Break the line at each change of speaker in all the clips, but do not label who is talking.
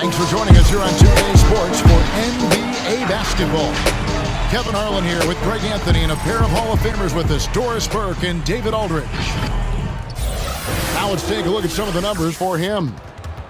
Thanks for joining us here on 2K Sports for NBA basketball. Kevin Harlan here with Greg Anthony and a pair of Hall of Famers with us, Doris Burke and David Aldridge. Now let's take a look at some of the numbers for him.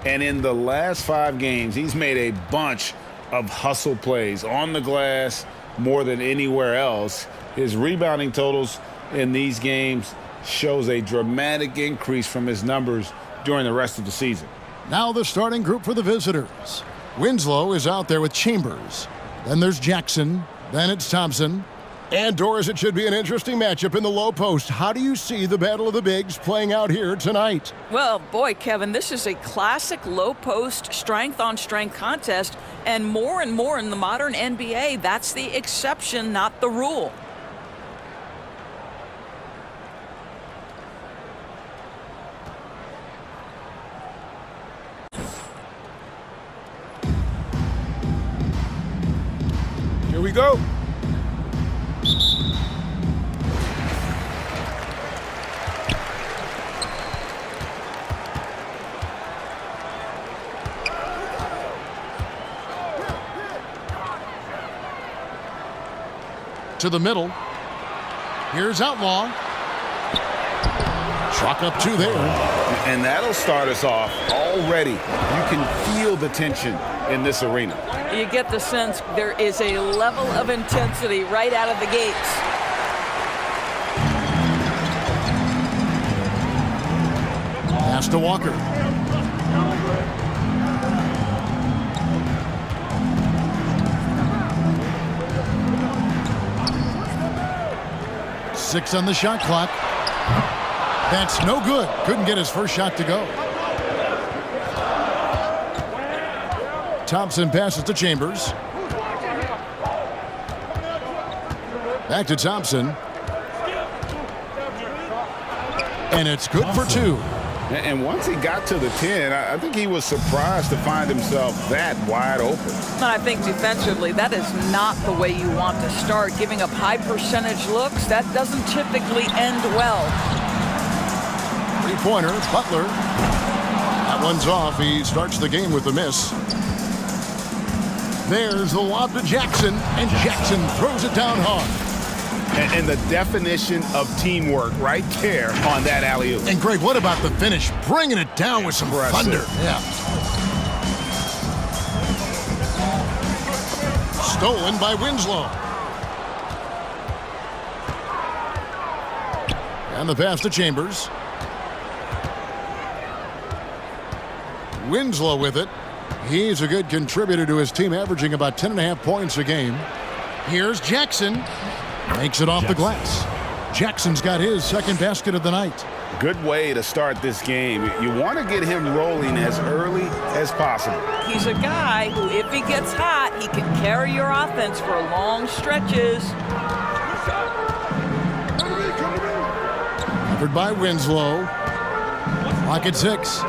And in the last 5 games, he's made a bunch of hustle plays on the glass more than anywhere else. His rebounding totals in these games shows a dramatic increase from his numbers during the rest of the season.
Now the starting group for the visitors. Winslow is out there with Chambers. Then there's Jackson. Then it's Thompson. And Doris, it should be an interesting matchup in the low post. How do you see the battle of the bigs playing out here tonight?
Well, boy, Kevin, this is a classic low post strength-on-strength contest. And more in the modern NBA, that's the exception, not the rule.
Here we go.
To the middle. Here's Outlaw. Chalk up 2 there.
And that'll start us off already. You can feel the tension in this arena.
You get the sense there is a level of intensity right out of the gates.
Pass to Walker. Six on the shot clock. That's no good. Couldn't get his first shot to go. Thompson passes to Chambers. Back to Thompson. And it's good for 2.
And once he got to the 10, I think he was surprised to find himself that wide open.
I think defensively, that is not the way you want to start. Giving up high percentage looks, that doesn't typically end well.
3-pointer, Butler. That one's off. He starts the game with a miss. There's the lob to Jackson, and Jackson throws it down hard.
And the definition of teamwork right there on that alley-oop.
And Greg, what about the finish? Bringing it down with some thunder. Yeah. Stolen by Winslow. And the pass to Chambers. Winslow with it. He's a good contributor to his team, averaging about 10.5 points a game. Here's Jackson. Makes it off the glass. Jackson's got his second basket of the night.
Good way to start this game. You want to get him rolling as early as possible.
He's a guy who, if he gets hot, he can carry your offense for long stretches.
Covered by Winslow. Clock at 6.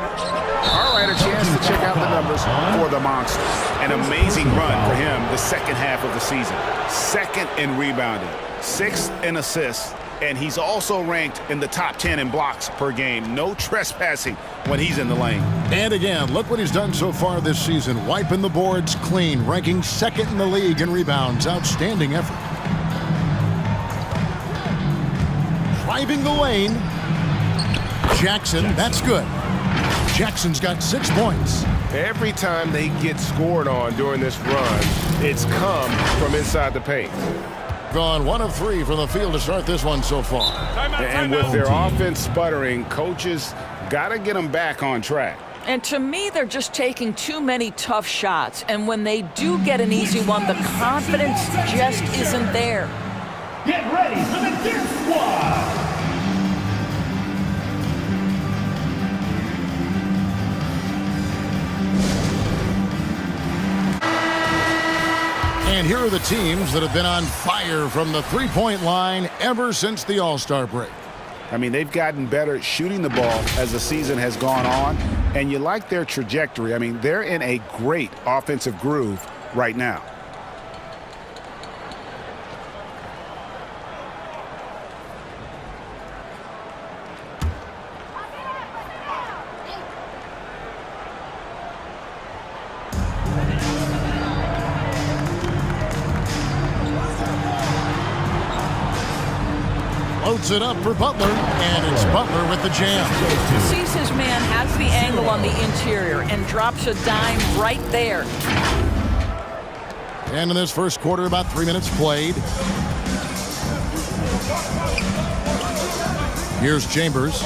All right, a chance to check out the numbers for the Monster. An amazing run for him the second half of the season. Second in rebounding, 6th in assists, and he's also ranked in the top 10 in blocks per game. No trespassing when he's in the lane.
And again, look what he's done so far this season. Wiping the boards clean, ranking 2nd in the league in rebounds. Outstanding effort. Driving the lane. Jackson, that's good. Jackson's got 6 points.
Every time they get scored on during this run, it's come from inside the paint.
Gone 1 of 3 from the field to start this one so far.
And with their offense sputtering, coaches got to get them back on track.
And to me, they're just taking too many tough shots. And when they do get an easy one, the confidence just isn't there.
Get ready for the Gear Squad!
And here are the teams that have been on fire from the three-point line ever since the All-Star break.
I mean, they've gotten better at shooting the ball as the season has gone on, and you like their trajectory. I mean, they're in a great offensive groove right now.
Puts it up for Butler, and it's Butler with the jam.
Sees his man, has the angle on the interior, and drops a dime right there.
And in this first quarter, about 3 minutes played. Here's Chambers.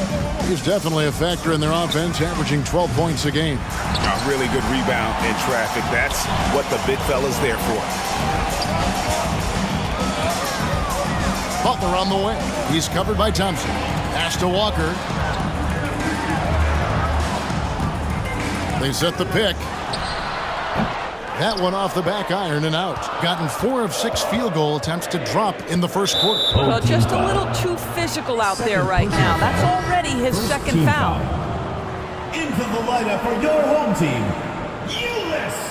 He's definitely a factor in their offense, averaging 12 points a game.
A really good rebound in traffic. That's what the big fella's there for.
Butler on the way. He's covered by Thompson. Pass to Walker. They set the pick. That one off the back iron and out. Gotten 4 of 6 field goal attempts to drop in the first quarter.
Well, just a little too physical out there right now. That's already his second foul.
Into the lineup for your home team, Ulyss.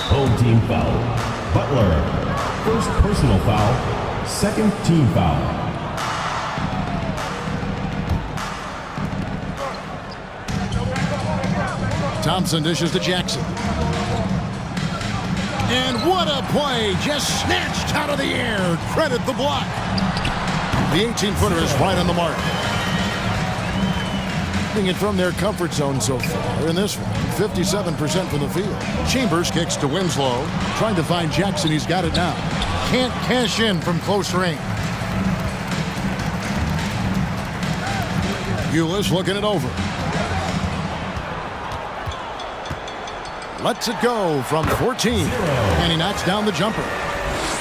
Home team foul. Butler. First personal foul. Second team foul.
Thompson dishes to Jackson. And what a play! Just snatched out of the air. Credit the block. The 18-footer is right on the mark. It from their comfort zone so far in this one. 57% from the field. Chambers kicks to Winslow. Trying to find Jackson. He's got it now. Can't cash in from close range. Ulyss looking it over. Lets it go from 14. And he knocks down the jumper.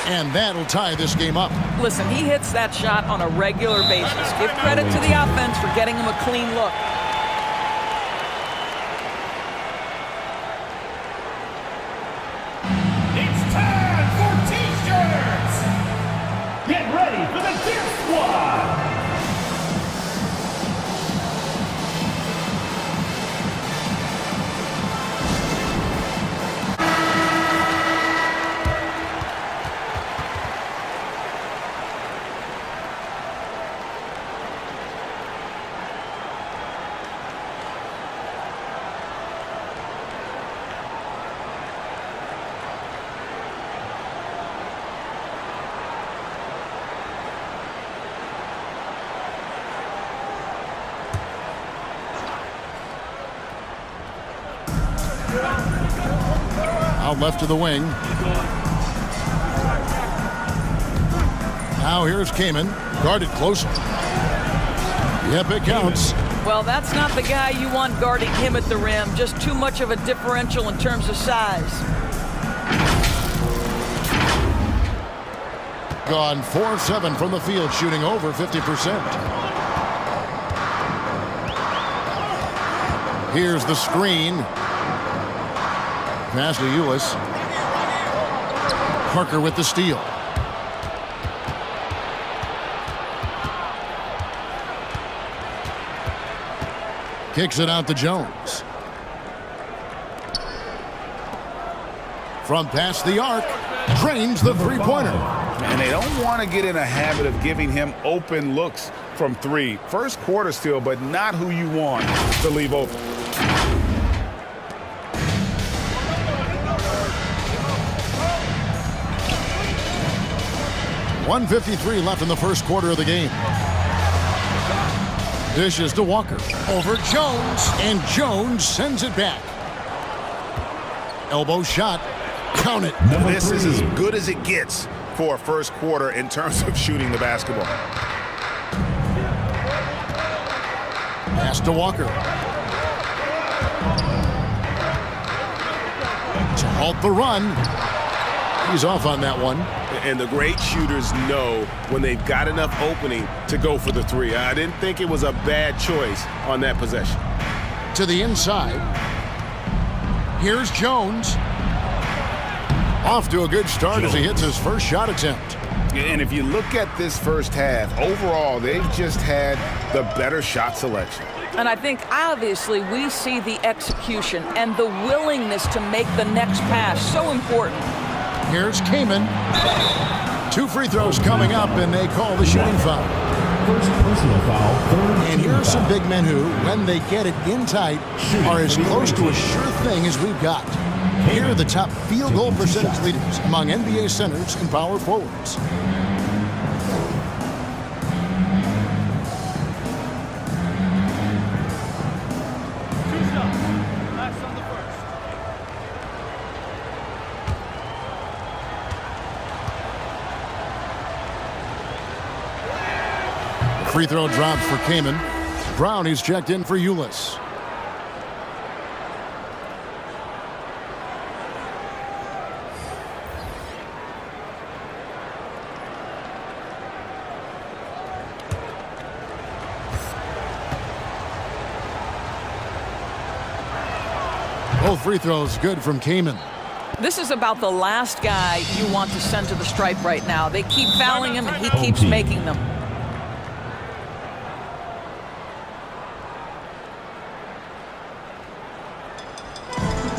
And that'll tie this game up.
Listen, he hits that shot on a regular basis. Give credit to the offense for getting him a clean look.
It's time for T-shirts. Get ready for the Deer Squad.
Out left to the wing. Now here's Kaman. Guarded closely. Yep, it counts.
Well, that's not the guy you want guarding him at the rim. Just too much of a differential in terms of size.
Gone 4 of 7 from the field, shooting over 50%. Here's the screen. Pass to Ulyss. Parker with the steal. Kicks it out to Jones. From past the arc, drains the three-pointer.
And they don't want to get in a habit of giving him open looks from 3. First quarter still, but not who you want to leave open.
.153 left in the first quarter of the game. Dishes to Walker. Over Jones. And Jones sends it back. Elbow shot. Count it.
This is as good as it gets for a first quarter in terms of shooting the basketball.
Pass to Walker. To halt the run. He's off on that one.
And the great shooters know when they've got enough opening to go for the 3. I didn't think it was a bad choice on that possession.
To the inside. Here's Jones. Off to a good start as he hits his first shot attempt.
And if you look at this first half, overall, they've just had the better shot selection.
And I think, obviously, we see the execution and the willingness to make the next pass so important.
Here's Kaman. 2 free throws coming up, and they call the shooting foul.
First personal foul, third
And here
team
are some
foul.
big men who, when they get it in tight, are as close to a sure thing as we've got. Here are the top field goal percentage leaders among NBA centers and power forwards. Free throw drops for Kamen. Brown, he's checked in for Ulis. Both free throws good from Kamen.
This is about the last guy you want to send to the stripe right now. They keep fouling him, and he keeps making them.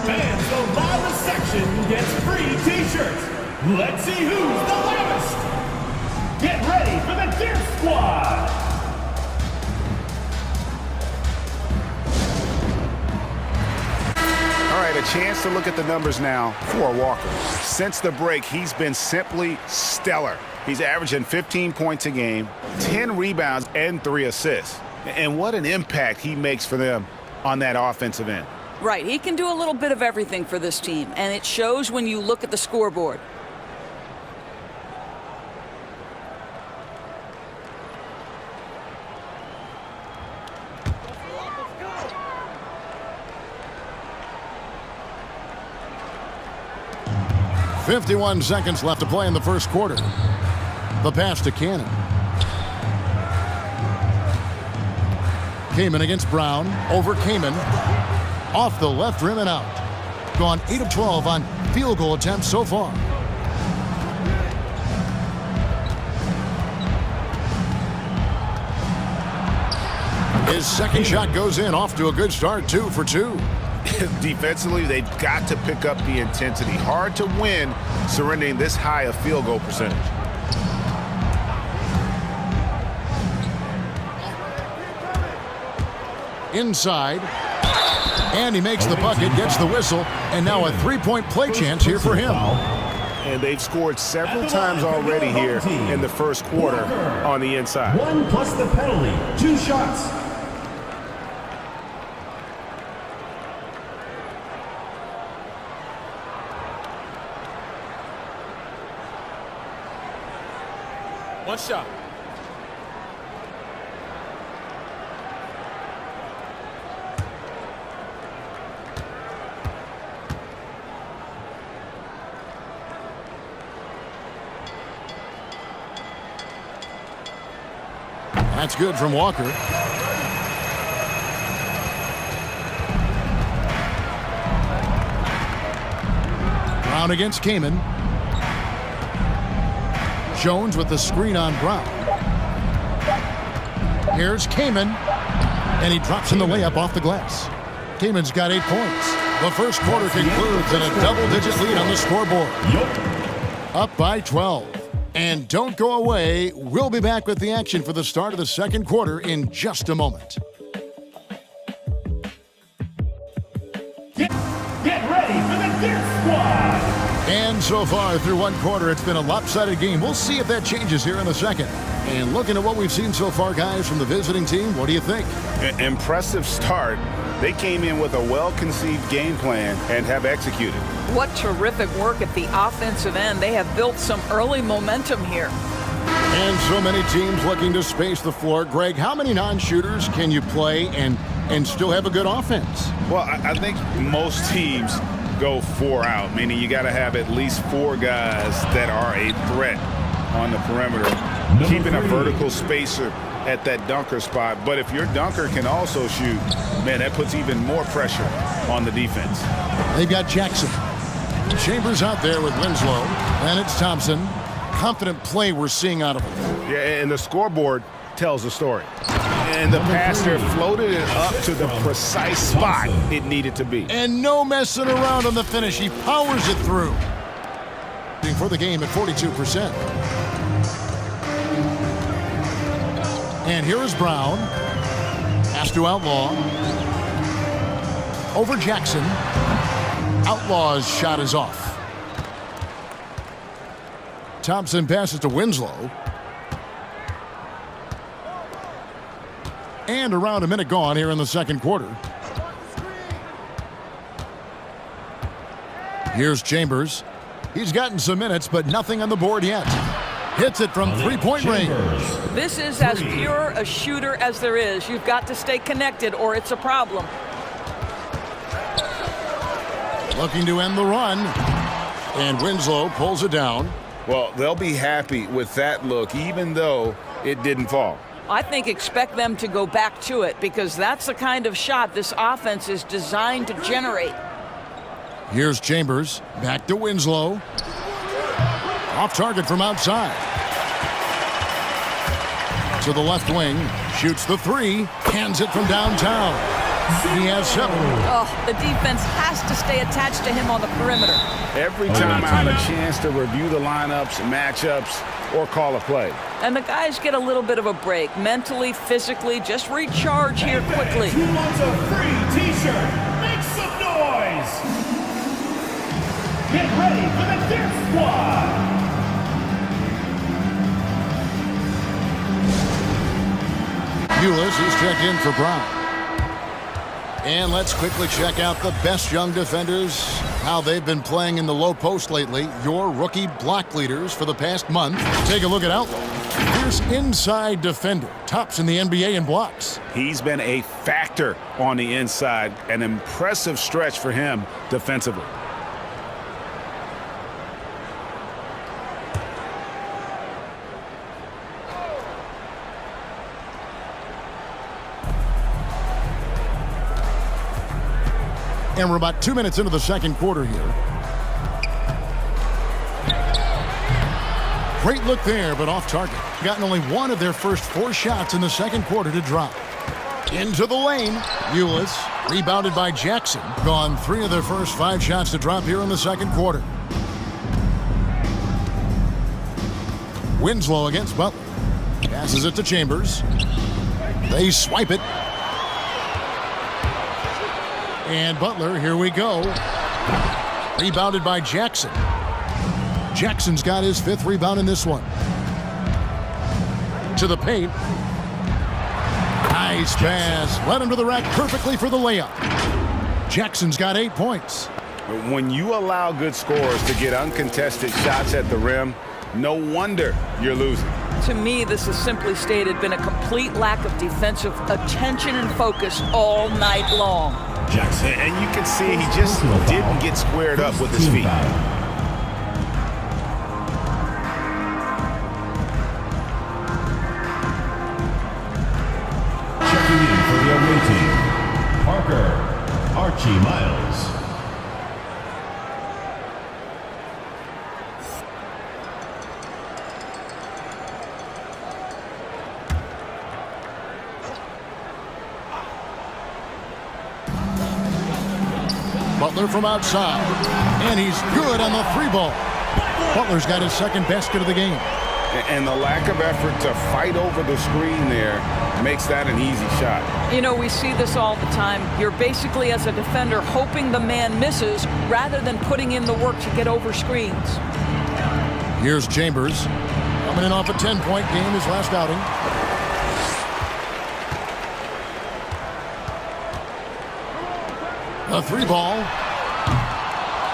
Fans, the loudest section gets free t-shirts. Let's see who's the loudest. Get ready for the Deer Squad.
All right, a chance to look at the numbers now for Walker. Since the break, he's been simply stellar. He's averaging 15 points a game, 10 rebounds, and 3 assists. And what an impact he makes for them on that offensive end.
Right, he can do a little bit of everything for this team, and it shows when you look at the scoreboard.
.51 seconds left to play in the first quarter. The pass to Cannon. Kamen against Brown. Over Kamen. Off the left rim and out. Gone 8 of 12 on field goal attempts so far. His second shot goes in. Off to a good start. 2 for 2.
Defensively, they've got to pick up the intensity. Hard to win surrendering this high a field goal percentage.
Inside. And he makes the bucket, gets the whistle, and now a three-point play chance here for him.
And they've scored several times already here in the first quarter on the inside.
1 plus the penalty. 2 shots.
One shot.
That's good from Walker. Brown against Kamen. Jones with the screen on Brown. Here's Kamen. And he drops in the layup off the glass. Kamen's got 8 points. The first quarter concludes in a double-digit lead on the scoreboard. Up by 12. And don't go away. We'll be back with the action for the start of the second quarter in just a moment.
Get ready for the Deer Squad.
And so far through one quarter, it's been a lopsided game. We'll see if that changes here in the second. And looking at what we've seen so far, guys, from the visiting team, what do you think?
Impressive start. They came in with a well-conceived game plan and have executed.
What terrific work at the offensive end. They have built some early momentum here.
And so many teams looking to space the floor. Greg, how many non-shooters can you play and still have a good offense?
Well, I think most teams go 4 out, meaning you got to have at least 4 guys that are a threat on the perimeter, keeping a vertical spacer at that dunker spot. But if your dunker can also shoot, man, that puts even more pressure on the defense.
They've got Jackson. Chambers out there with Winslow. And it's Thompson. Confident play we're seeing out of him.
Yeah, and the scoreboard tells the story. And the pass there floated it up to the precise spot it needed to be.
And no messing around on the finish. He powers it through. For the game at 42%. And here is Brown. Pass to Outlaw. Over Jackson. Outlaw's shot is off. Thompson passes to Winslow. And around a minute gone here in the second quarter. Here's Chambers. He's gotten some minutes, but nothing on the board yet. Hits it from three-point range.
This is as pure a shooter as there is. You've got to stay connected or it's a problem.
Looking to end the run. And Winslow pulls it down.
Well, they'll be happy with that look, even though it didn't fall.
I think expect them to go back to it because that's the kind of shot this offense is designed to generate.
Here's Chambers. Back to Winslow. Off target from outside. To the left wing. Shoots the three. Hands it from downtown. He has 7.
Oh, the defense has to stay attached to him on the perimeter.
Every time I have a chance to review the lineups, matchups, or call a play.
And the guys get a little bit of a break. Mentally, physically, just recharge here quickly.
Who wants a free T-shirt? Make some noise! Get ready for the Deer Squad!
Ulis is checked in for Brown. And let's quickly check out the best young defenders, how they've been playing in the low post lately. Your rookie block leaders for the past month. Take a look at Outlaw. Here's inside defender. Tops in the NBA in blocks.
He's been a factor on the inside. An impressive stretch for him defensively.
And we're about 2 minutes into the second quarter here. Great look there, but off target. Gotten only one of their first 4 shots in the second quarter to drop. Into the lane. Ulis, rebounded by Jackson. Gone 3 of their first 5 shots to drop here in the second quarter. Winslow against Butler. Passes it to Chambers. They swipe it. And Butler, here we go. Rebounded by Jackson. Jackson's got his 5th rebound in this one. To the paint. Nice pass. Led him to the rack perfectly for the layup. Jackson's got 8 points.
When you allow good scorers to get uncontested shots at the rim, no wonder you're losing.
To me, this has simply stated been a complete lack of defensive attention and focus all night long.
Jackson. And you can see he just didn't get squared up with his feet.
Checking in for the away team, Parker Archie Miles.
Butler from outside. And he's good on the 3 ball. Butler's got his 2nd basket of the game.
And the lack of effort to fight over the screen there makes that an easy shot.
You know, we see this all the time. You're basically, as a defender, hoping the man misses rather than putting in the work to get over screens.
Here's Chambers. Coming in off a 10-point game his last outing. A 3 ball.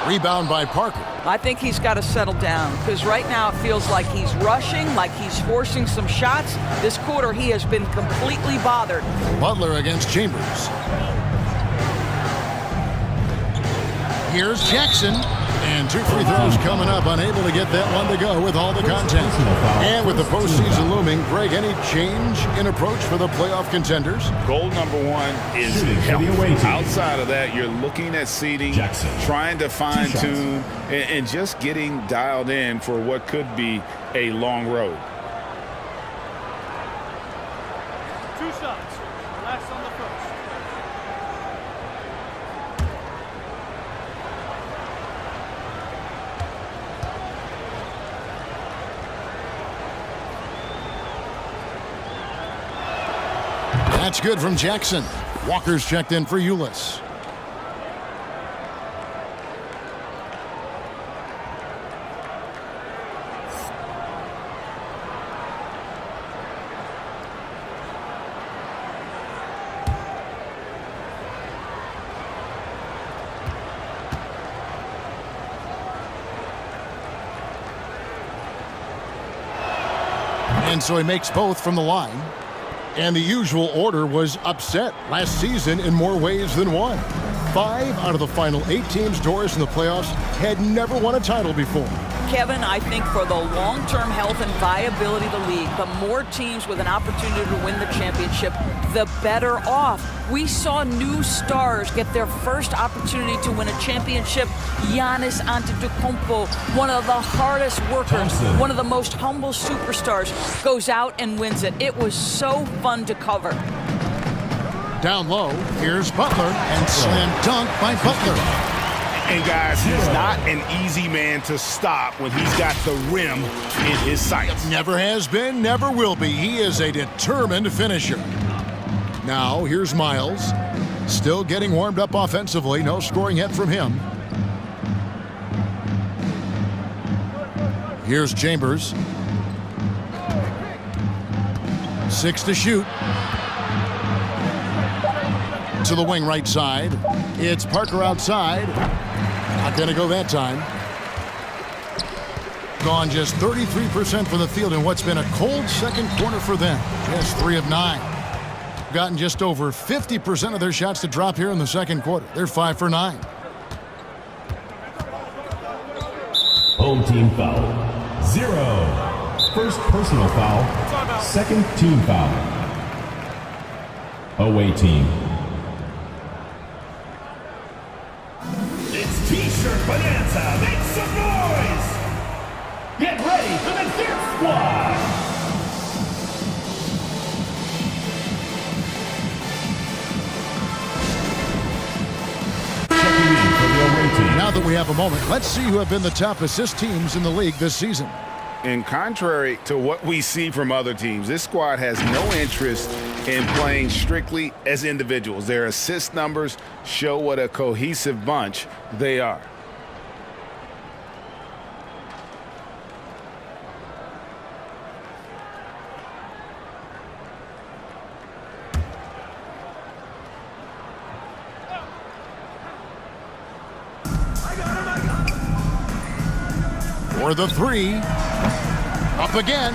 Rebound by Parker.
I think he's got to settle down because right now it feels like he's rushing, like he's forcing some shots. This quarter he has been completely bothered.
Butler against Chambers. Here's Jackson. And 2 free throws coming up. Unable to get that one to go with all the content. And with the postseason looming, Greg, any change in approach for the playoff contenders?
Goal number 1 is health. Outside of that, you're looking at seeding, trying to fine-tune, and just getting dialed in for what could be a long road.
2 shots. Last on the first.
That's good from Jackson. Walker's checked in for Ulis. And so he makes both from the line. And the usual order was upset last season in more ways than one. 5 out of the final 8 teams, Doris, in the playoffs had never won a title before.
Kevin, I think for the long-term health and viability of the league, the more teams with an opportunity to win the championship, the better off. We saw new stars get their first opportunity to win a championship. Giannis Antetokounmpo, one of the hardest workers, one of the most humble superstars, goes out and wins it. It was so fun to cover.
Down low, here's Butler, and slam dunk by Butler.
And guys, he's not an easy man to stop when he's got the rim in his sights.
Never has been, never will be. He is a determined finisher. Now, here's Miles. Still getting warmed up offensively. No scoring yet from him. Here's Chambers. 6 to shoot. To the wing right side. It's Parker outside. Not going to go that time. Gone just 33% from the field in what's been a cold second quarter for them. Just 3 of 9. Gotten just over 50% of their shots to drop here in the second quarter. They're 5 for 9.
Home team foul. 0. First personal foul. Second team foul. Away team.
It's T-shirt bonanza. Make some noise. Get ready for the Dirt Squad.
Now that we have a moment, let's see who have been the top assist teams in the league this season.
And contrary to what we see from other teams, this squad has no interest in playing strictly as individuals. Their assist numbers show what a cohesive bunch they are.
For the 3. Up again.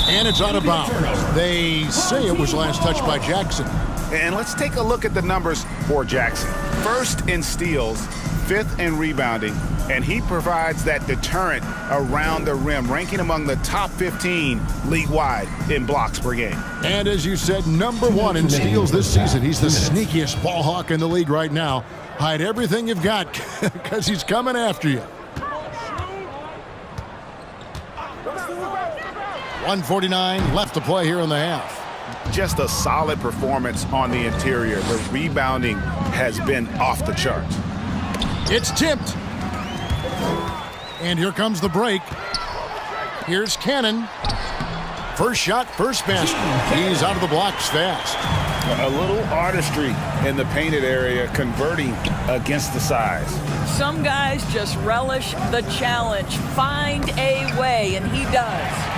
And it's out of bounds. They say it was last touched by Jackson.
And let's take a look at the numbers for Jackson. 1st in steals, 5th in rebounding, and he provides that deterrent around the rim, ranking among the top 15 league-wide in blocks per game.
And as you said, number 1 in steals this season. He's the sneakiest ball hawk in the league right now. Hide everything you've got because he's coming after you. 1:49 left to play here in the half.
Just a solid performance on the interior. The rebounding has been off the charts.
It's tipped. And here comes the break. Here's Cannon. First shot, first basket. He's out of the blocks fast.
A little artistry in the painted area, converting against the size.
Some guys just relish the challenge. Find a way, and he does.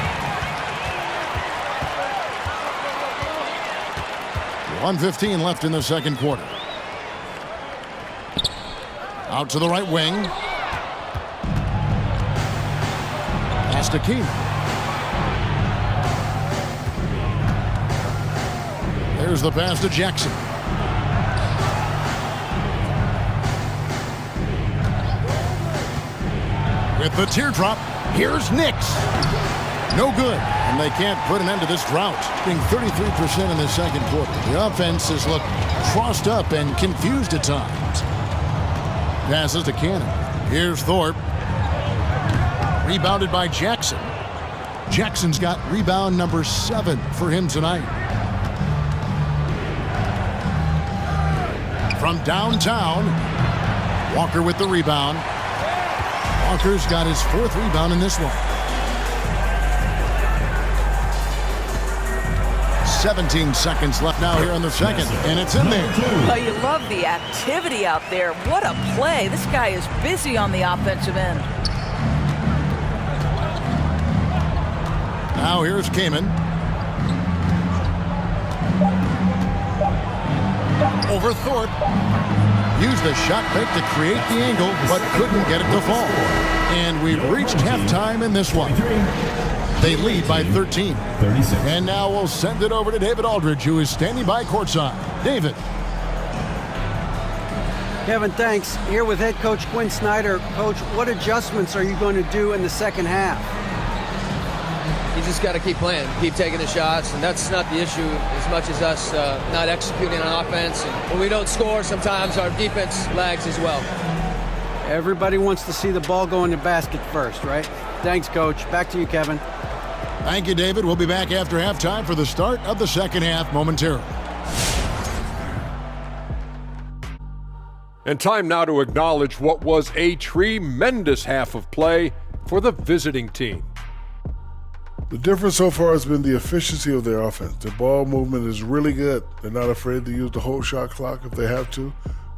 1:15 left in the second quarter. Out to the right wing. Pass to Keene. There's the pass to Jackson. With the teardrop, here's Nix. No good, and they can't put an end to this drought. Being 33% in the second quarter. The offense has looked crossed up and confused at times. Passes to Cannon. Here's Thorpe. Rebounded by Jackson. Jackson's got rebound number 7 for him tonight. From downtown, Walker with the rebound. Walker's got his 4th rebound in this one. 17 seconds left now here in the second, and it's in there.
Well, you love the activity out there. What a play. This guy is busy on the offensive end.
Now here's Kamen. Over Thorpe. Used the shot fake to create the angle, but couldn't get it to fall. And we've reached halftime in this one. They lead by 13.
36.
And now we'll send it over to David Aldridge, who is standing by courtside. David.
Kevin, thanks. Here with head coach Quinn Snyder. Coach, what adjustments are you going to do in the second half?
You just got to keep playing, keep taking the shots, and that's not the issue as much as us not executing on offense. And when we don't score, sometimes our defense lags as well.
Everybody wants to see the ball go in the basket first, right? Thanks, Coach. Back to you, Kevin.
Thank you, David. We'll be back after halftime for the start of the second half momentarily.
And time now to acknowledge what was a tremendous half of play for the visiting team.
The difference so far has been the efficiency of their offense. Their ball movement is really good. They're not afraid to use the whole shot clock if they have to.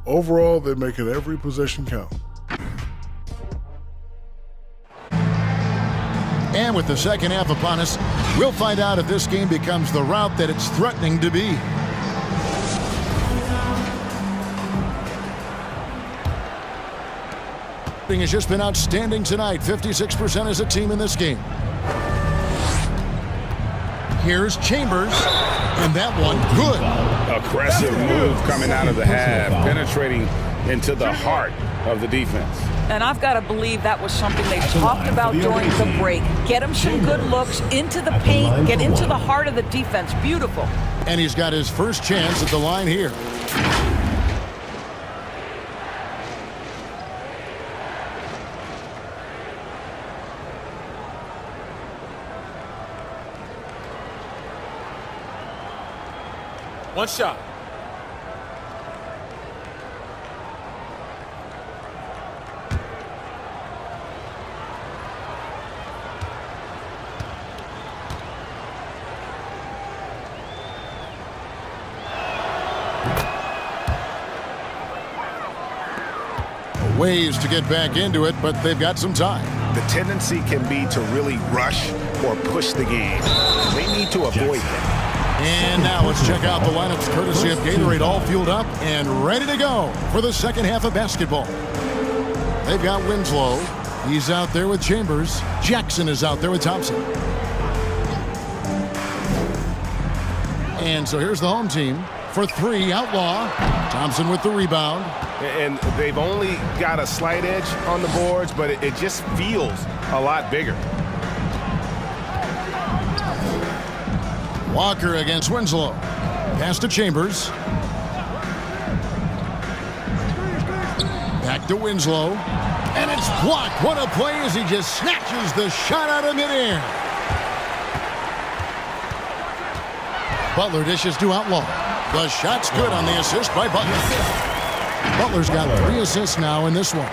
Overall, they're making every possession count.
And with the second half upon us, we'll find out if this game becomes the route that it's threatening to be. Has just been outstanding tonight. 56% as a team in this game. Here's Chambers, and that one good.
Aggressive move coming out of the half, penetrating into the heart of the defense.
And I've got to believe that was something they talked about during the break. Get him some good looks into the paint, get into the heart of the defense. Beautiful.
And he's got his first chance at the line here.
One shot.
Ways to get back into it, but they've got some time.
The tendency can be to really rush or push the game. They need to avoid that.
And now let's check out the lineups courtesy of Gatorade, all fueled up and ready to go for the second half of basketball. They've got Winslow. He's out there with Chambers. Jackson is out there with Thompson. And so here's the home team. For three, Outlaw. Thompson with the rebound.
And they've only got a slight edge on the boards, but it just feels a lot bigger.
Walker against Winslow. Pass to Chambers. Back to Winslow. And it's blocked. What a play as he just snatches the shot out of midair. Butler dishes to Outlaw. The shot's good on the assist by Butler. Butler's got 3 assists now in this one.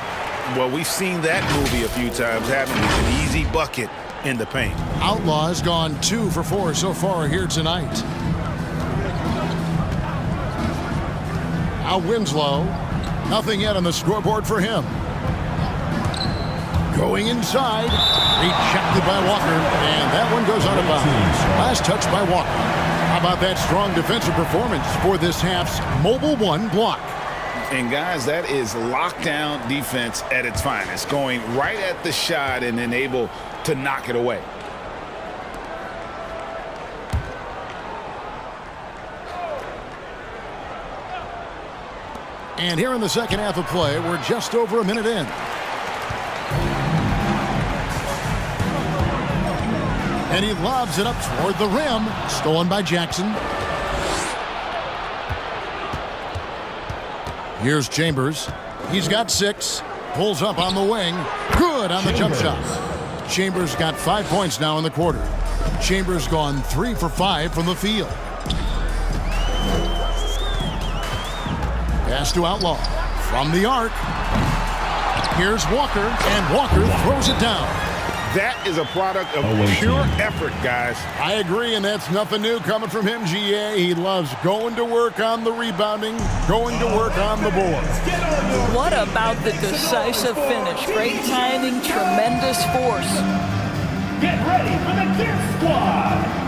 Well, we've seen that movie a few times, haven't we? An easy bucket in the paint.
Outlaw has gone 2 for 4 so far here tonight. Now Winslow. Nothing yet on the scoreboard for him. Going inside. Rejected by Walker. And that one goes out of bounds. Last touch by Walker. How about that strong defensive performance for this half's Mobile One block?
And guys, that is lockdown defense at its finest. Going right at the shot and then able to knock it away.
And here in the second half of play, we're just over a minute in. And he lobs it up toward the rim. Stolen by Jackson. Here's Chambers. He's got 6. Pulls up on the wing. Good on the jump shot. Chambers got 5 points now in the quarter. Chambers gone 3 for 5 from the field. Pass to Outlaw. From the arc. Here's Walker, and Walker throws it down.
That is a product of pure effort, guys.
I agree, and that's nothing new coming from him, GA. He loves going to work on the rebounding, going to work on the board.
What about the decisive finish? Great timing, tremendous force.
Get ready for the Deer Squad.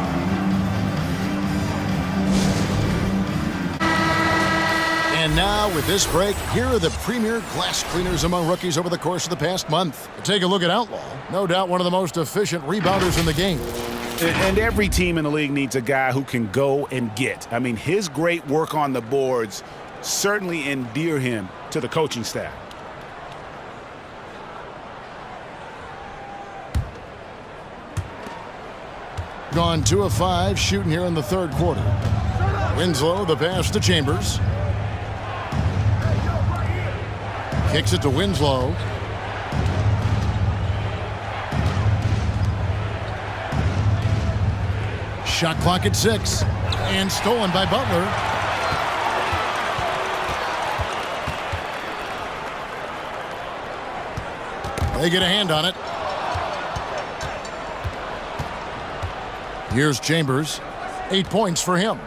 And now, with this break, here are the premier glass cleaners among rookies over the course of the past month. Take a look at Outlaw. No doubt one of the most efficient rebounders in the game.
And every team in the league needs a guy who can go and get. I mean, his great work on the boards certainly endear him to the coaching staff.
Gone 2 of 5 shooting here in the third quarter. Winslow, the pass to Chambers. Kicks it to Winslow. Shot clock at 6. And stolen by Butler. They get a hand on it. Here's Chambers. 8 points for him.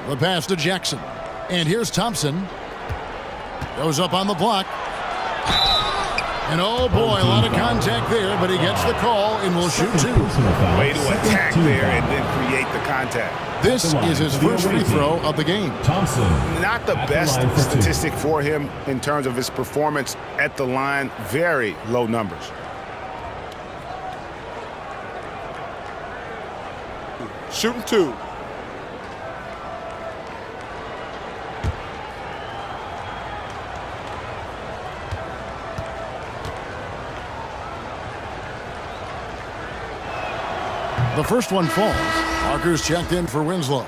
The pass to Jackson. And here's Thompson. Goes up on the block. And oh boy, a lot of contact there, but he gets the call and will shoot 2.
Way to attack there and then create the contact.
This is his first free throw of the game.
Thompson.
Not the best statistic for him in terms of his performance at the line. Very low numbers.
Shooting 2.
The first one falls. Parker's checked in for Winslow.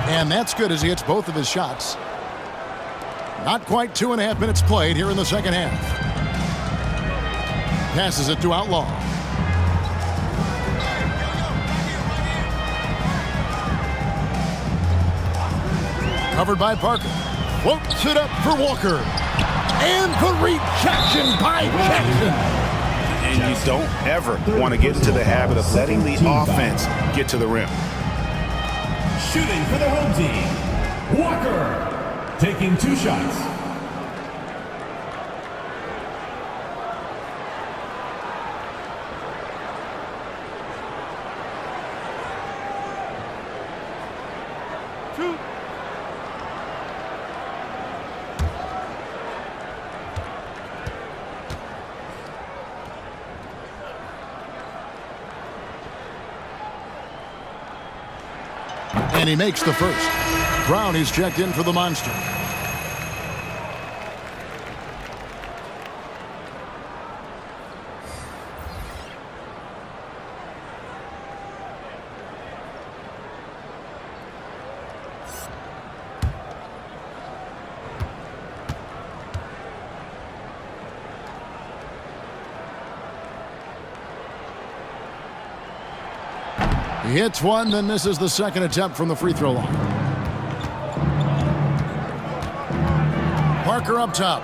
And that's good as he hits both of his shots. Not quite 2.5 minutes played here in the second half. Passes it to Outlaw. Covered by Parker. Floats it up for Walker. And the rejection by Jackson.
And you don't ever want to get into the habit of letting the offense get to the rim.
Shooting for the home team, Walker. Taking 2 shots.
And he makes the first. Brown is checked in for the Monster. He hits one, then misses the second attempt from the free throw line. Parker up top.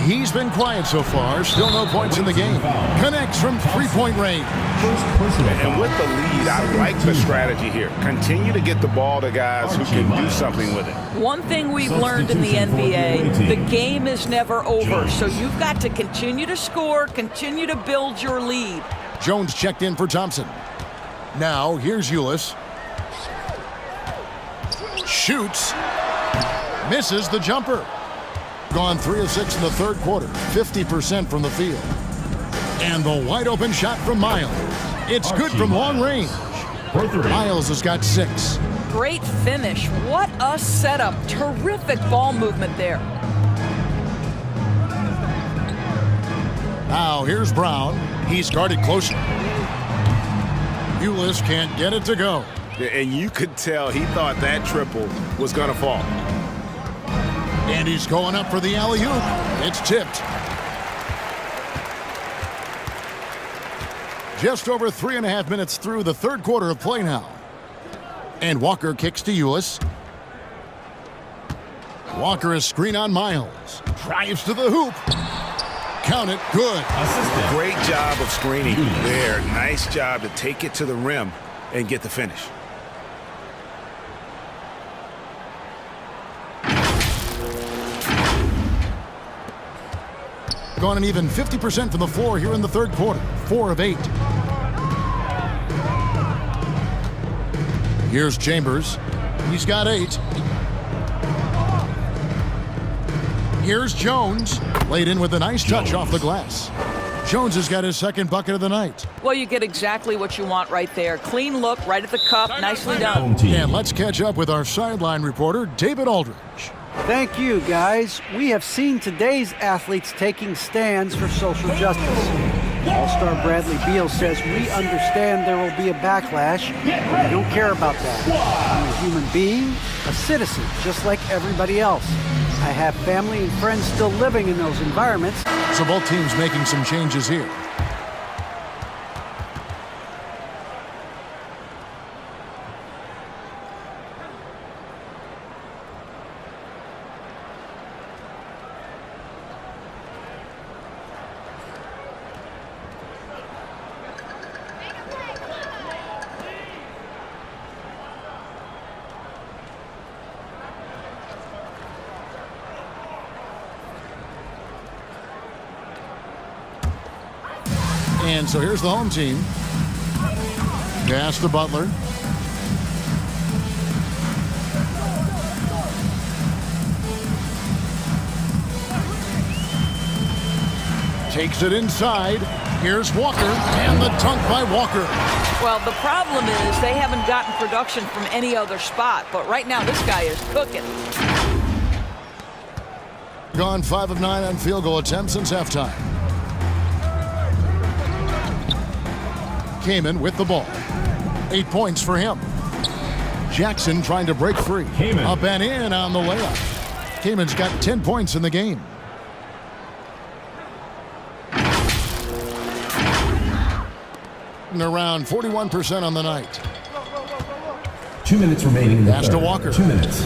He's been quiet so far. Still no points in the game. Connects from three-point range.
And with the lead, I like the strategy here. Continue to get the ball to guys who can do something with it.
One thing we've learned in the NBA, the game is never over. So you've got to continue to score, continue to build your lead.
Jones checked in for Thompson. Now, here's Ulis. Shoots. Misses the jumper. Gone 3 of 6 in the third quarter. 50% from the field. And the wide open shot from Miles. It's good from long range. Miles has got 6.
Great finish. What a setup. Terrific ball movement there.
Now, here's Brown. He's guarded closely. Ulis can't get it to go.
And you could tell he thought that triple was going to fall.
And he's going up for the alley-oop. It's tipped. Just over 3.5 minutes through the third quarter of play now. And Walker kicks to Ulis. Walker is screen on Miles. Drives to the hoop. Count it. Good.
Great job of screening there. Nice job to take it to the rim and get the finish.
Gone an even 50% from the floor here in the third quarter. 4 of 8. Here's Chambers. He's got 8. Here's Jones. Laid in with a nice touch off the glass. Jones has got his second bucket of the night.
Well, you get exactly what you want right there. Clean look, right at the cup. Nicely done.
And let's catch up with our sideline reporter, David Aldridge.
Thank you, guys. We have seen today's athletes taking stands for social justice. All-Star Bradley Beal says, we understand there will be a backlash, but we don't care about that. I'm a human being, a citizen, just like everybody else. I have family and friends still living in those environments.
So both teams making some changes here. And so here's the home team. Pass to Butler. Takes it inside. Here's Walker, and the dunk by Walker.
Well, the problem is they haven't gotten production from any other spot, but right now this guy is cooking.
Gone 5 of 9 on field goal attempts since halftime. Kaman with the ball. 8 points for him. Jackson trying to break free.
Kaman.
Up and in on the layup. Kaman's got 10 points in the game. And around 41% on the night.
2 minutes remaining in the
Pass to
third.
Walker.
2 minutes.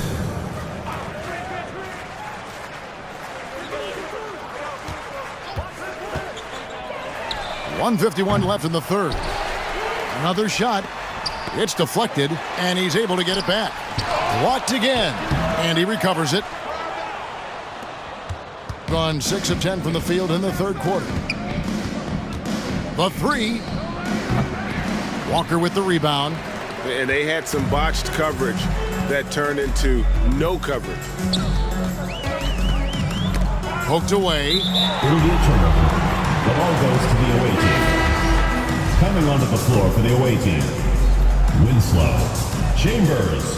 .151 left in the third. Another shot. It's deflected, and he's able to get it back. Blocked again, and he recovers it. Gone 6 of 10 from the field in the third quarter. The three. Walker with the rebound.
And they had some botched coverage that turned into no coverage.
Poked away.
It'll be a turnover. The ball goes to the away team. Coming onto the floor for the away team, Winslow, Chambers.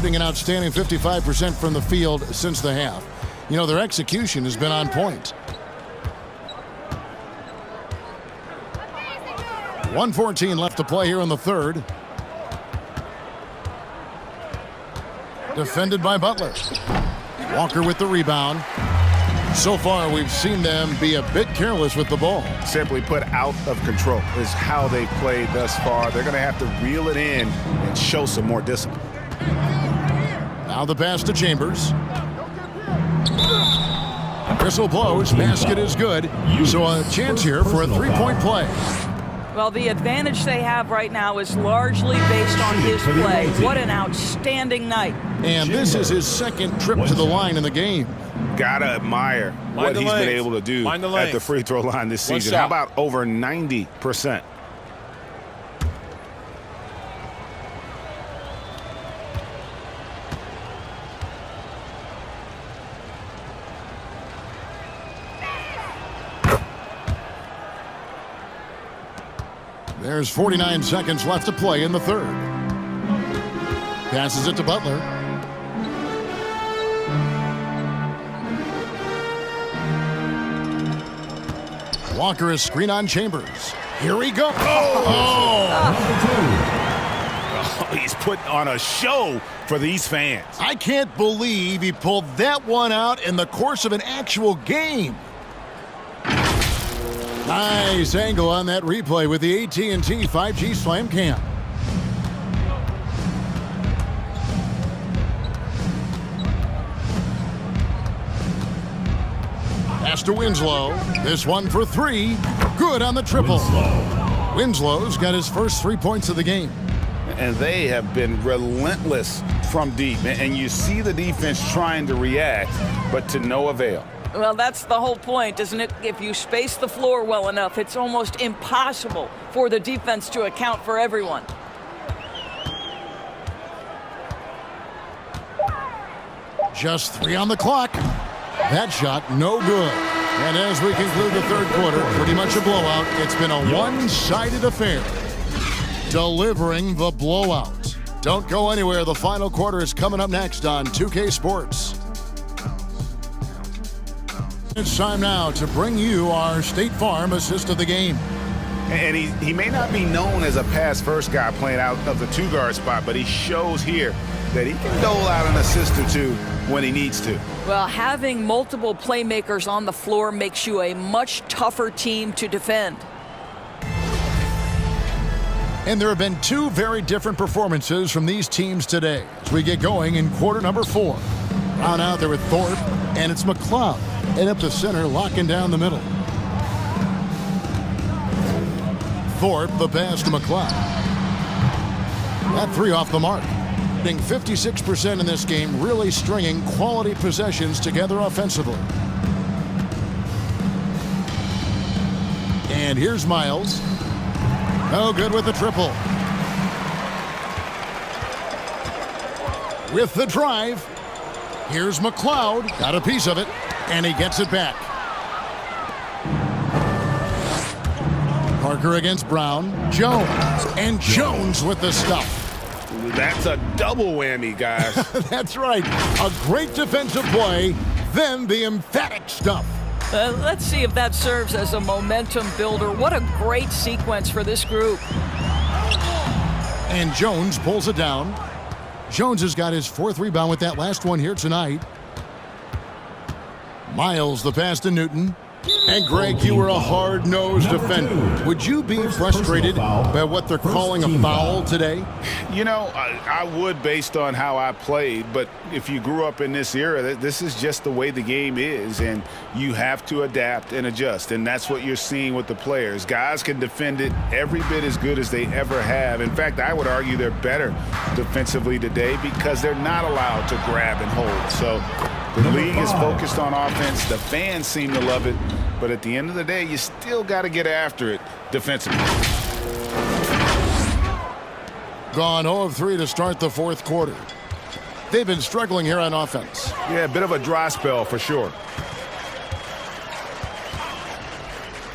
An outstanding 55% from the field since the half. You know, their execution has been on point. 1:14 left to play here in the third. Defended by Butler. Walker with the rebound. So far, we've seen them be a bit careless with the ball.
Simply put, out of control is how they played thus far. They're going to have to reel it in and show some more discipline.
Now the pass to Chambers. Whistle blows. Basket is good. So a chance here for a three-point play.
Well, the advantage they have right now is largely based on his play. What an outstanding night.
And this is his second trip to the line in the game.
Gotta admire what he's been able to do at the free throw line this season. How about over 90%?
There's 49 seconds left to play in the third. Passes it to Butler. Walker is screen on Chambers. Here we go. Oh!
He's put on a show for these fans.
I can't believe he pulled that one out in the course of an actual game. Nice angle on that replay with the AT&T 5G Slam Cam. Pass to Winslow. This one for three. Good on the triple. Winslow's got his first 3 points of the game.
And they have been relentless from deep. And you see the defense trying to react, but to no avail.
Well, that's the whole point, isn't it? If you space the floor well enough, it's almost impossible for the defense to account for everyone.
Just 3 on the clock. That shot, no good. And as we conclude the third quarter, pretty much a blowout. It's been a one-sided affair. Delivering the blowout. Don't go anywhere. The final quarter is coming up next on 2K Sports. It's time now to bring you our State Farm assist of the game.
And he may not be known as a pass-first guy playing out of the two-guard spot, but he shows here that he can dole out an assist or two when he needs to.
Well, having multiple playmakers on the floor makes you a much tougher team to defend.
And there have been 2 very different performances from these teams today as we get going in quarter number 4. Brown out there with Thorpe, and it's McLeod. And up the center, locking down the middle. Thorpe, the pass to McLeod. That 3 off the mark. Hitting 56% in this game, really stringing quality possessions together offensively. And here's Miles. No good with the triple. With the drive. Here's McLeod. Got a piece of it. And he gets it back. Parker against Brown. Jones. And Jones with the stuff.
That's a double whammy, guys.
That's right. A great defensive play, then the emphatic stuff.
Let's see if that serves as a momentum builder. What a great sequence for this group.
And Jones pulls it down. Jones has got his 4th rebound with that last one here tonight. Miles the pass to Newton. And Greg, you were a hard-nosed defender. Would you be frustrated by what they're calling a foul today?
You know, I would based on how I played, but if you grew up in this era, this is just the way the game is, and you have to adapt and adjust, and that's what you're seeing with the players. Guys can defend it every bit as good as they ever have. In fact, I would argue they're better defensively today because they're not allowed to grab and hold. So the league is focused on offense. The fans seem to love it. But at the end of the day, you still got to get after it defensively.
Gone 0 of 3 to start the 4th quarter. They've been struggling here on offense.
Yeah, a bit of a dry spell for sure.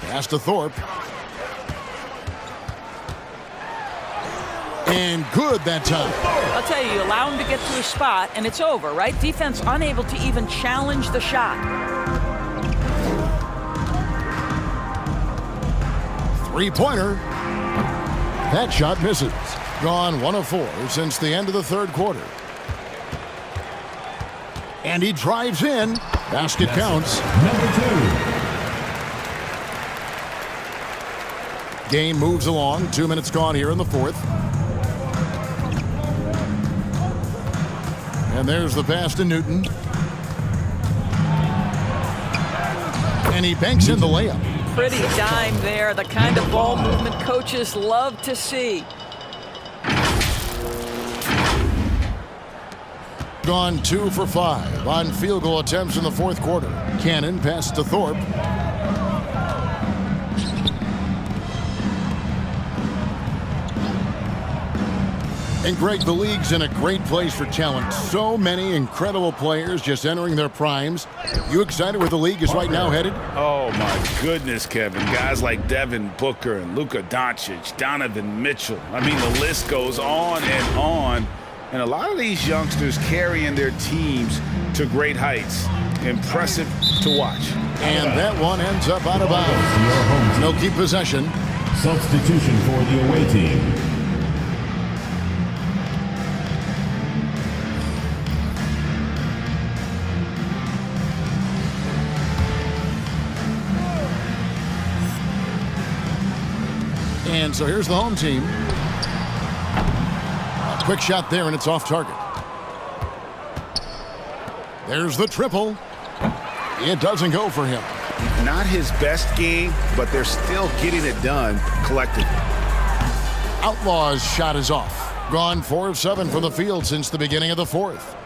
Pass to Thorpe. And good that time.
I'll tell you, you allow him to get to a spot, and it's over, right? Defense unable to even challenge the shot.
3-pointer. That shot misses. Gone 1 of 4 since the end of the 3rd quarter. And he drives in. Basket counts.
Number 2.
Game moves along. 2 minutes gone here in the 4th. And there's the pass to Newton. And he banks in the layup.
Pretty dime there, the kind of ball movement coaches love to see.
Gone 2 for 5 on field goal attempts in the 4th quarter. Cannon passes to Thorpe. And Greg, the league's in a great place for talent. So many incredible players just entering their primes. You excited where the league is right now headed?
Oh, my goodness, Kevin. Guys like Devin Booker and Luka Doncic, Donovan Mitchell. I mean, the list goes on and on. And a lot of these youngsters carrying their teams to great heights. Impressive to watch.
And that one ends up out of bounds. They'll keep possession.
Substitution for the away team.
hand, so here's the home team. A quick shot there, and it's off target. There's the triple. It doesn't go for him.
Not his best game, but they're still getting it done collectively.
Outlaw's shot is off. Gone 4 of 7 from the field since the beginning of the fourth.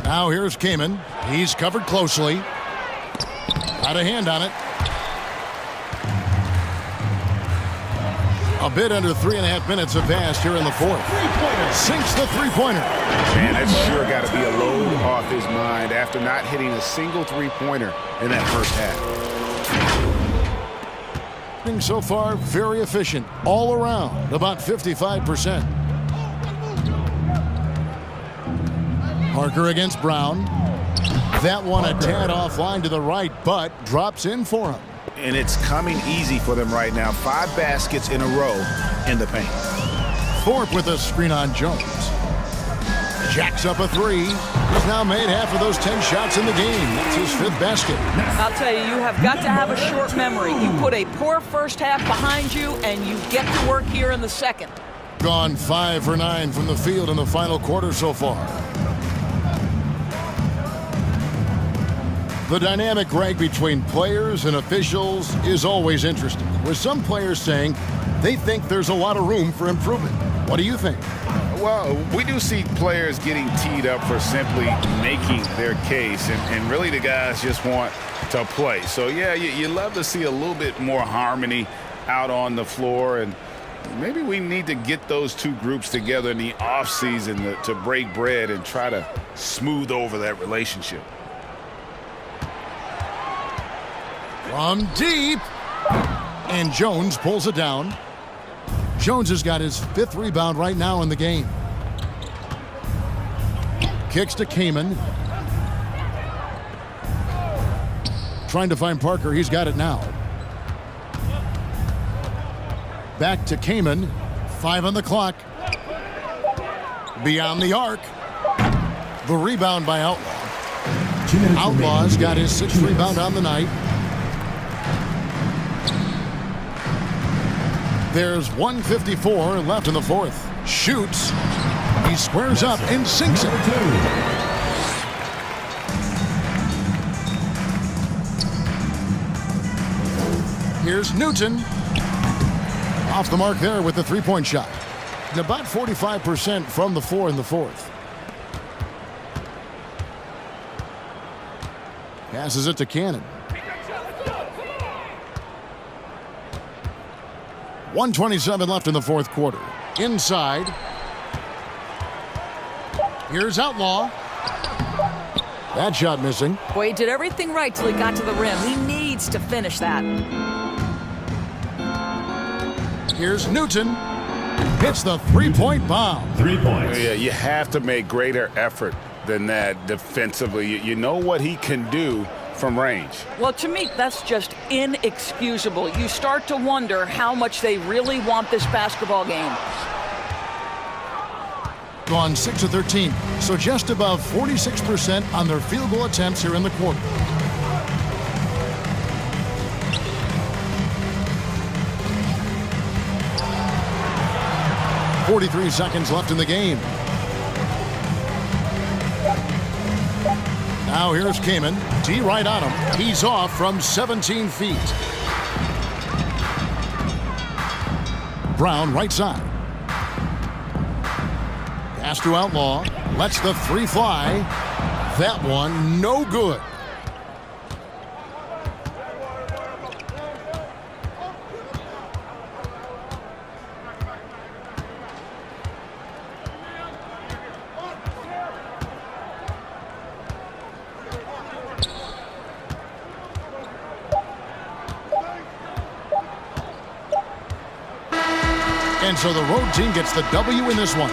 Now here's Kamen. He's covered closely. Got a hand on it. A bit under 3.5 minutes have passed here in the fourth. Sinks the three-pointer.
Man, that's sure got to be a load off his mind after not hitting a single three-pointer in that first half.
So far, very efficient all around, about 55%. Parker against Brown. That one a tad offline to the right, but drops in for him.
And it's coming easy for them right now. 5 baskets in a row in the paint.
Thorpe with a screen on Jones. Jacks up a 3. He's now made half of those 10 shots in the game. That's his 5th basket.
I'll tell you, you have got to have a short memory. You put a poor first half behind you, and you get to work here in the second.
Gone 5 for 9 from the field in the final quarter so far. The dynamic, Greg, between players and officials is always interesting, with some players saying they think there's a lot of room for improvement. What do you think?
Well, we do see players getting teed up for simply making their case, and really the guys just want to play. So, yeah, you love to see a little bit more harmony out on the floor, and maybe we need to get those two groups together in the offseason to break bread and try to smooth over that relationship.
From deep, and Jones pulls it down. Jones has got his 5th rebound right now in the game. Kicks to Kamen. Trying to find Parker. He's got it now. Back to Kamen. 5 on the clock. Beyond the arc. The rebound by Outlaw. Outlaw's got his 6th rebound on the night. There's 1:54 left in the fourth. Shoots. He squares up and sinks it. Here's Newton. Off the mark there with the three-point shot. And about 45% from the floor in the fourth. Passes it to Cannon. 1:27 left in the fourth quarter. Inside. Here's Outlaw. That shot missing.
Boy, he did everything right till he got to the rim. He needs to finish that.
Here's Newton. Hits the three-point bomb.
3 points.
Yeah, you have to make greater effort than that defensively. You know what he can do from range.
Well, to me, that's just inexcusable. You start to wonder how much they really want this basketball game.
Gone 6 of 13, so just above 46% on their field goal attempts here in the quarter. .43 seconds left in the game. Now here's Kamen. D right on him. He's off from 17 feet. Brown right side. Pass to Outlaw. Lets the 3 fly. That one no good. And so the road team gets the W in this one.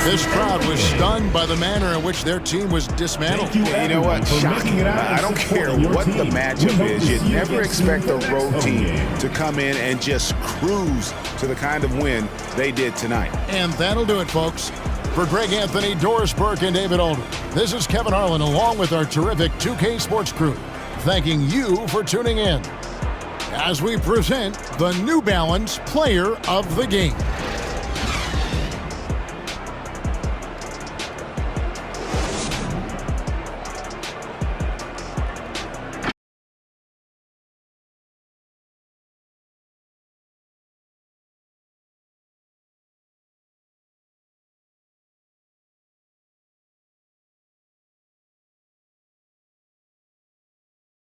This crowd was stunned by the manner in which their team was dismantled.
You know what? Shocking. I don't care what the matchup is. You never expect a road team to come in and just cruise to the kind of win they did tonight.
And that'll do it, folks. For Greg Anthony, Doris Burke, and David Alden, this is Kevin Harlan along with our terrific 2K Sports crew, thanking you for tuning in. as we present the New Balance Player of the Game.